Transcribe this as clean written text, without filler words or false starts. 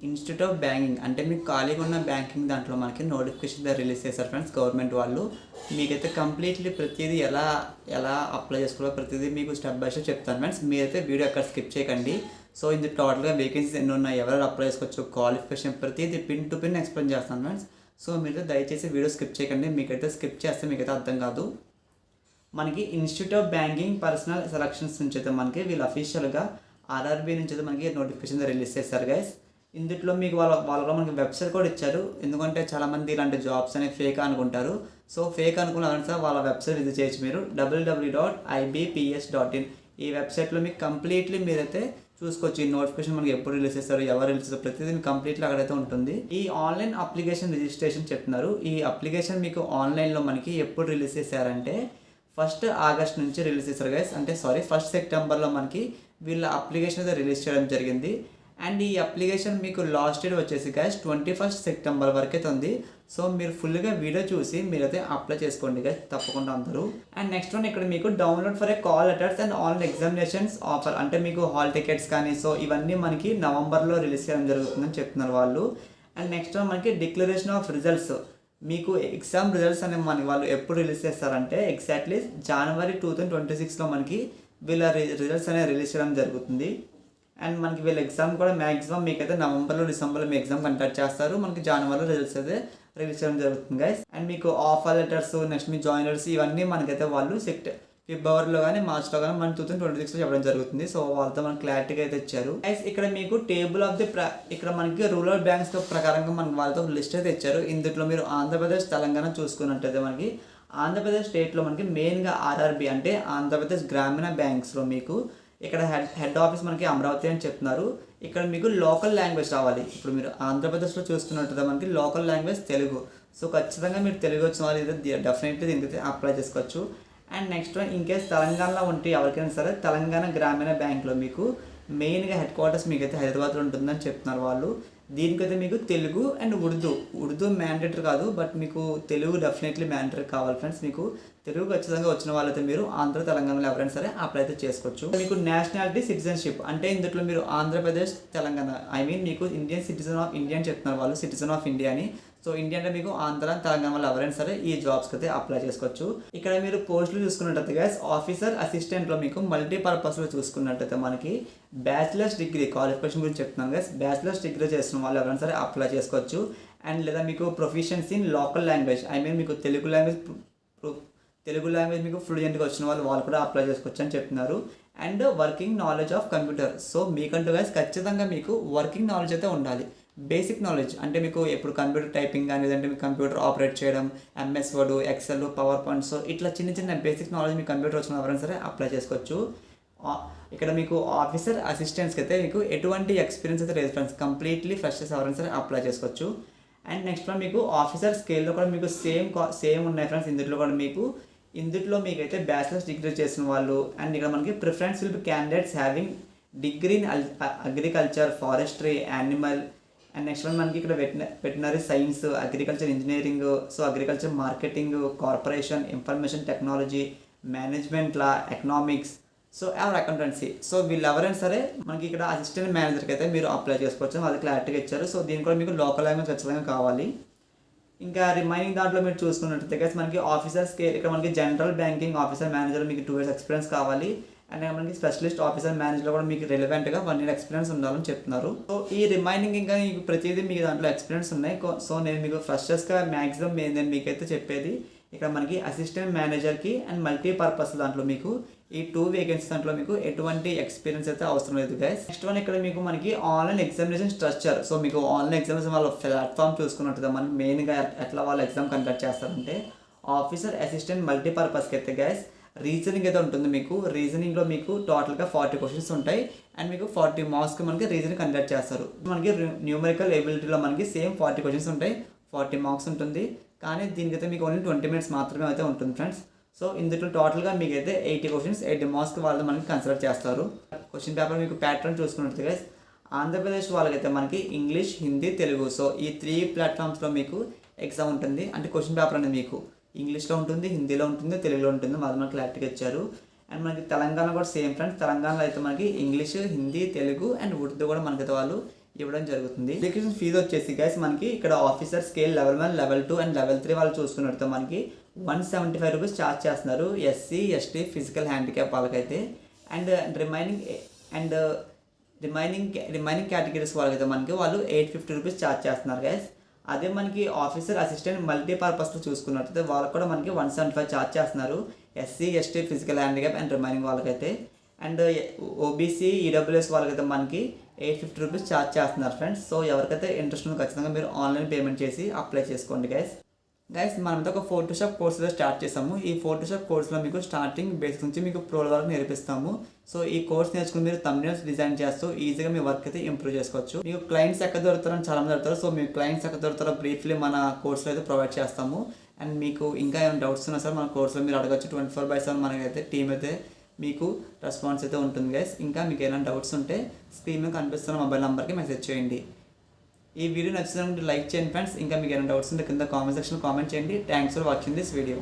Institute of banking అంటే మీకు ఖాళీగా ఉన్న బ్యాంకింగ్ దాంట్లో మనకి నోటిఫికేషన్ రిలీజ్ చేశారు ఫ్రెండ్స్ గవర్నమెంట్ వాళ్ళు. మీకైతే కంప్లీట్లీ ప్రతిదీ ఎలా ఎలా అప్లై చేసుకోవాలో ప్రతిదీ మీకు స్టెప్ బై స్టెప్ చెప్తాను ఫ్రెండ్స్. మీరైతే వీడియో ఎక్కడ స్కిప్ చేయకండి. సో ఇది టోటల్గా వేకెన్సీస్ ఎన్ని ఉన్నాయి, ఎవరు అప్లై చేసుకోవచ్చు, క్వాలిఫికేషన్ ప్రతిదీ పిన్ టు పిన్ ఎక్స్ప్లెయిన్ చేస్తాను ఫ్రెండ్స్. సో మీరైతే దయచేసి వీడియో స్కిప్ చేయకండి. మీకైతే స్కిప్ చేస్తే మీకైతే అర్థం కాదు. మనకి institute of banking personal selections నుంచి అయితే మనకి వీళ్ళు అఫీషియల్గా ఆర్ఆర్బీ నుంచి అయితే మనకి నోటిఫికేషన్ రిలీజ్ చేశారు గైస్. ఇందులో మీకు వాళ్ళలో మనకి వెబ్సైట్ కూడా ఇచ్చారు. ఎందుకంటే చాలామంది ఇలాంటి జాబ్స్ అనేవి ఫేక్ అనుకుంటారు. సో ఫేక్ అనుకున్న సార్ వాళ్ళ వెబ్సైట్ విజిట్ చేయొచ్చు మీరు www.ibps.in. ఈ వెబ్సైట్లో మీకు కంప్లీట్లీ మీరైతే చూసుకోవచ్చు. ఈ నోటిఫికేషన్ మనకి ఎప్పుడు రిలీజ్ చేస్తారు, ఎవరు రిలీజ్ చేస్తారు, ప్రతిదీ కంప్లీట్లీ అక్కడైతే ఉంటుంది. ఈ ఆన్లైన్ అప్లికేషన్ రిజిస్ట్రేషన్ చెప్తున్నారు. ఈ అప్లికేషన్ మీకు ఆన్లైన్లో మనకి ఎప్పుడు రిలీజ్ చేశారంటే 1 ఆగస్ట్ నుంచి రిలీజ్ చేశారు గైస్. అంటే 1 సెప్టెంబర్లో మనకి వీళ్ళ అప్లికేషన్ అయితే రిలీజ్ చేయడం జరిగింది. అండ్ ఈ అప్లికేషన్ మీకు లాస్ట్ డేట్ వచ్చేసి గైస్ 21 సెప్టెంబర్ వరకు అయితే ఉంది. సో మీరు ఫుల్గా వీడియో చూసి మీరైతే అప్లై చేసుకోండి గైస్ తప్పకుండా అందరూ. అండ్ నెక్స్ట్ వన్ ఇక్కడ మీకు download for a call letters and online examinations offer అంటే మీకు హాల్ టికెట్స్ కానీ సో ఇవన్నీ మనకి నవంబర్లో రిలీజ్ చేయడం జరుగుతుందని చెప్తున్నారు వాళ్ళు. అండ్ నెక్స్ట్ వన్ మనకి డిక్లరేషన్ ఆఫ్ రిజల్ట్స్. మీకు ఎగ్జామ్ రిజల్ట్స్ అనేవి మనకి వాళ్ళు ఎప్పుడు రిలీజ్ చేస్తారంటే ఎగ్జాక్ట్లీ జనవరి 2026లో మనకి వీళ్ళ రిజల్ట్స్ అనేవి రిలీజ్ చేయడం జరుగుతుంది. అండ్ మనకి వీళ్ళ ఎగ్జామ్ కూడా మ్యాక్సిమం మీకైతే నవంబర్లో డిసెంబర్లో మీ ఎగ్జామ్ కండక్ట్ చేస్తారు. మనకి జనవరిలో రిజల్ట్స్ అయితే రిలీజ్ చేయడం జరుగుతుంది గైస్. అండ్ మీకు ఆఫర్ లెటర్స్ నెక్స్ట్ మీ జాయిన్ లెటర్స్ ఇవన్నీ మనకైతే వాళ్ళు ఫిబ్రవరిలో కానీ మార్చ్లో కానీ మన 2026లో చెప్పడం జరుగుతుంది. సో వాళ్ళతో మనకి క్లారిటీగా అయితే ఇచ్చారు గైస్. ఇక్కడ మీకు టేబుల్ ఆఫ్ ది ఇక్కడ మనకి రూరల్ బ్యాంక్స్ ప్రకారంగా మనకి వాళ్ళతో లిస్ట్ అయితే ఇచ్చారు. ఇందులో మీరు ఆంధ్రప్రదేశ్ తెలంగాణ చూసుకున్నట్టయితే మనకి ఆంధ్రప్రదేశ్ స్టేట్లో మనకి మెయిన్గా ఆర్ఆర్బి అంటే ఆంధ్రప్రదేశ్ గ్రామీణ బ్యాంక్స్లో మీకు ఇక్కడ హెడ్ ఆఫీస్ మనకి అమరావతి అని చెప్తున్నారు. ఇక్కడ మీకు లోకల్ లాంగ్వేజ్ రావాలి. ఇప్పుడు మీరు ఆంధ్రప్రదేశ్లో చూస్తున్నట్టు మనకి లోకల్ లాంగ్వేజ్ తెలుగు. సో ఖచ్చితంగా మీరు తెలుగు వచ్చిన వాళ్ళు అయితే డెఫినెట్లీ దీనికైతే అప్లై చేసుకోవచ్చు. అండ్ నెక్స్ట్ ఇన్ కేస్ తెలంగాణలో ఉంటే ఎవరికైనా సరే తెలంగాణ గ్రామీణ బ్యాంక్లో మీకు మెయిన్గా హెడ్ క్వార్టర్స్ మీకైతే హైదరాబాద్లో ఉంటుందని చెప్తున్నారు వాళ్ళు. దీనికైతే మీకు తెలుగు అండ్ ఉర్దూ మ్యాండేటరీ కాదు, బట్ మీకు తెలుగు డెఫినెట్లీ మ్యాండేటరీ కావాలి ఫ్రెండ్స్. మీకు తెలుగు ఖచ్చితంగా వచ్చిన వాళ్ళైతే మీరు ఆంధ్ర తెలంగాణలో ఎవరైనా సరే అప్లై అయితే చేసుకోవచ్చు. మీకు నేషనాలిటీ సిటిజన్షిప్ అంటే ఇందులో మీరు ఆంధ్రప్రదేశ్ తెలంగాణ మీకు ఇండియన్ సిటిజన్ ఆఫ్ ఇండియా అని చెప్తున్నారు వాళ్ళు, సిటిజన్ ఆఫ్ ఇండియా అని. సో ఇండియా అంటే మీకు ఆంధ్ర తెలంగాణ వాళ్ళు ఎవరైనా సరే ఈ జాబ్స్కి అయితే అప్లై చేసుకోవచ్చు. ఇక్కడ మీరు పోస్టులు చూసుకున్నట్టయితే గైస్ ఆఫీసర్ అసిస్టెంట్లో మీకు మల్టీపర్పస్లో చూసుకున్నట్టయితే మనకి బ్యాచిలర్స్ డిగ్రీ క్వాలిఫికేషన్ గురించి చెప్తున్నాను గైస్. బ్యాచిలర్స్ డిగ్రీ చేస్తున్న వాళ్ళు ఎవరైనా సరే అప్లై చేసుకోవచ్చు. అండ్ లేదా మీకు ప్రొఫిషియన్సీ ఇన్ లోకల్ లాంగ్వేజ్ మీకు తెలుగు లాంగ్వేజ్ మీకు ఫ్లూయెంట్గా వచ్చిన వాళ్ళు కూడా అప్లై చేసుకోవచ్చు అని చెప్తున్నారు. And working knowledge of computer. So మీకంటూ గైస్ ఖచ్చితంగా మీకు వర్కింగ్ నాలెడ్జ్ అయితే ఉండాలి. బేసిక్ నాలెడ్జ్ అంటే మీకు ఎప్పుడు కంప్యూటర్ టైపింగ్ కానీ లేదంటే మీకు కంప్యూటర్ ఆపరేట్ చేయడం, MS Word, excel, PowerPoint, so ఇట్లా చిన్న బేసిక్ నాలెడ్జ్ మీకు కంప్యూటర్ వచ్చిన ఎవరైనా సరే అప్లై చేసుకోవచ్చు. ఇక్కడ మీకు ఆఫీసర్ అసిస్టెంట్స్కి అయితే మీకు ఎటువంటి ఎక్స్పీరియన్స్ అయితే లేదు ఫ్రెండ్స్, కంప్లీట్లీ ఫ్రెషర్స్ ఎవరైనా సరే అప్లై చేసుకోవచ్చు. అండ్ నెక్స్ట్ వన్ మీకు ఆఫీసర్ స్కేల్లో కూడా మీకు సేమ్ ఉన్నాయి ఫ్రెండ్స్. ఇందులో మీకైతే బ్యాచిలర్స్ డిగ్రీ చేసిన వాళ్ళు. అండ్ ఇక్కడ మనకి preference will be candidates having degree in agriculture, forestry, animal. And next one మనకి ఇక్కడ veterinary science, agriculture engineering, so agriculture marketing, corporation, information technology, management law, economics, so or accountancy. So వీళ్ళు ఎవరైనా సరే మనకి ఇక్కడ assistant మేనేజర్కి అయితే మీరు అప్లై చేసుకోవచ్చు. అది క్లారిటీగా ఇచ్చారు. సో దీని కూడా మీకు లోకల్ లాంగ్వేజ్ ఖచ్చితంగా కావాలి. ఇంకా రిమైనింగ్ దాంట్లో మీరు చూసుకున్నట్లయితే మనకి ఆఫీసర్ స్కేల్ ఇక్కడ మనకి జనరల్ బ్యాంకింగ్ ఆఫీసర్ మేనేజర్ మీకు 2 years ఎక్స్పీరియన్స్ కావాలి. అండ్ మనకి స్పెషలిస్ట్ ఆఫీసర్ మేనేజర్లో కూడా మీకు రిలవెంట్గా 1 year ఎక్స్పీరియన్స్ ఉండాలని చెప్తున్నారు. సో ఈ రిమైనింగ్ ఇంకా మీకు ప్రతిదీ మీకు దాంట్లో ఎక్స్పీరియన్స్ ఉన్నాయి. సో నేను మీకు ఫ్రెషర్స్గా మ్యాక్సిమం నేను మీకైతే చెప్పేది ఇక్కడ మనకి అసిస్టెంట్ మేనేజర్కి అండ్ మల్టీపర్పస్ దాంట్లో మీకు ఈ 2 వేకెన్సీ దాంట్లో మీకు ఎటువంటి ఎక్స్పీరియన్స్ అయితే అవసరం లేదు గైస్. నెక్స్ట్ వన్ ఇక్కడ మీకు మనకి ఆన్లైన్ ఎగ్జామినేషన్ స్ట్రక్చర్. సో మీకు ఆన్లైన్ ఎగ్జామినేషన్ వాళ్ళ ప్లాట్ఫామ్ చూసుకున్నట్టు మనకి మెయిన్గా ఎట్లా వాళ్ళు ఎగ్జామ్ కండక్ట్ చేస్తారంటే ఆఫీసర్ అసిస్టెంట్ మల్టీపర్పస్కి అయితే గైస్ రీజనింగ్ అయితే ఉంటుంది. మీకు రీజనింగ్లో మీకు టోటల్గా 40 క్వశ్చన్స్ ఉంటాయి. అండ్ మీకు 40 మార్క్స్కి మనకి రీజనింగ్ కండక్ట్ చేస్తారు. మనకి న్యూమరికల్ ఎబిలిటీలో మనకి సేమ్ 40 క్వశ్చన్స్ ఉంటాయి, 40 మార్క్స్ ఉంటుంది. కానీ దీనికైతే మీకు ఓన్లీ 20 minutes మాత్రమే అయితే ఉంటుంది ఫ్రెండ్స్. సో ఇందులో టోటల్గా మీకైతే 80 క్వశ్చన్స్, 80 మార్క్స్కి వాళ్ళు మనకి కన్సిడర్ చేస్తారు. క్వశ్చన్ పేపర్ మీకు ప్యాటర్న్ చూసుకున్నట్టు గైస్ ఆంధ్రప్రదేశ్ వాళ్ళకైతే మనకి ఇంగ్లీష్, హిందీ, తెలుగు, సో ఈ 3 ప్లాట్ఫామ్స్లో మీకు ఎగ్జామ్ ఉంటుంది. అంటే క్వశ్చన్ పేపర్ అనేది మీకు ఇంగ్లీష్లో ఉంటుంది, హిందీలో ఉంటుంది, తెలుగులో ఉంటుంది. మాది మనకి క్లారిటీగా ఇచ్చారు. అండ్ మనకి తెలంగాణ కూడా సేమ్ ఫ్రెండ్స్. తెలంగాణలో అయితే మనకి ఇంగ్లీష్, హిందీ, తెలుగు అండ్ ఉర్దూ కూడా మనకైతే వాళ్ళు ఇవ్వడం జరుగుతుంది. అప్లికేషన్ ఫీజు వచ్చేసి గైస్ మనకి ఇక్కడ officer scale level 1, level 2 and level 3 వాళ్ళు చూసుకున్నట్టు మనకి 175 రూపీస్ ఛార్జ్ చేస్తున్నారు ఎస్సీ, ఎస్టీ, ఫిజికల్ హ్యాండిక్యాప్ వాళ్ళకైతే. అండ్ రిమైనింగ్ కేటగిరీస్ వాళ్ళకైతే మనకి వాళ్ళు 850 రూపీస్ ఛార్జ్ చేస్తున్నారు గైస్. అదే మనకి ఆఫీసర్ అసిస్టెంట్ మల్టీపర్పస్లో చూసుకున్నట్టయితే వాళ్ళకి కూడా మనకి 175 ఛార్జ్ చేస్తున్నారు SC, ST, physical handicap and remaining వాళ్ళకైతే. అండ్ ఓబీసీ, ఈడబ్ల్యూఎస్ వాళ్ళకైతే మనకి 850 రూపీస్ ఛార్జ్ చేస్తున్నారు ఫ్రెండ్స్. సో ఎవరికైతే ఇంట్రెస్ట్ ఉందో ఖచ్చితంగా మీరు ఆన్లైన్ పేమెంట్ చేసి అప్లై చేసుకోండి గైస్. మనమైతే ఒక ఫోటోషాప్ కోర్స్ అయితే స్టార్ట్ చేసాము. ఈ ఫోటోషాప్ కోర్స్లో మీకు స్టార్టింగ్ బేసిక్స్ నుంచి మీకు ప్రో వరకు నేర్పిస్తాము. సో ఈ కోర్స్ నేర్చుకుని మీరు థంబ్నెయిల్స్ డిజైన్ చేస్తూ ఈజీగా మీ వర్క్ అయితే ఇంప్రూవ్ చేసుకోవచ్చు. మీకు క్లయింట్స్ ఎక్కడ దొరుకుతారని చాలా మంది దొరుకుతారు. సో మీకు క్లయింట్స్ ఎక్కడ దొరుకుతారో బ్రీఫ్లీ మన కోర్సులో అయితే ప్రొవైడ్ చేస్తాము. అండ్ మీకు ఇంకా ఏమైనా డౌట్స్ ఉన్నా సార్ మన కోర్సులో మీరు అడగచ్చు. 24/7 మనకైతే టీమ్ అయితే మీకు రెస్పాన్స్ అయితే ఉంటుంది గైస్. ఇంకా మీకు ఏమైనా డౌట్స్ ఉంటే స్క్రీన్ మీద కనిపిస్తున్న మొబైల్ నెంబర్కి మెసేజ్ చేయండి. ఈ వీడియో నచ్చినట్టు లైక్ చేయండి ఫ్రెండ్స్. ఇంకా మీకు ఏమైనా డౌట్స్ ఉంటే కింద కామెంట్ సెక్షన్లో కామెంట్ చేయండి. Thanks for watching this video.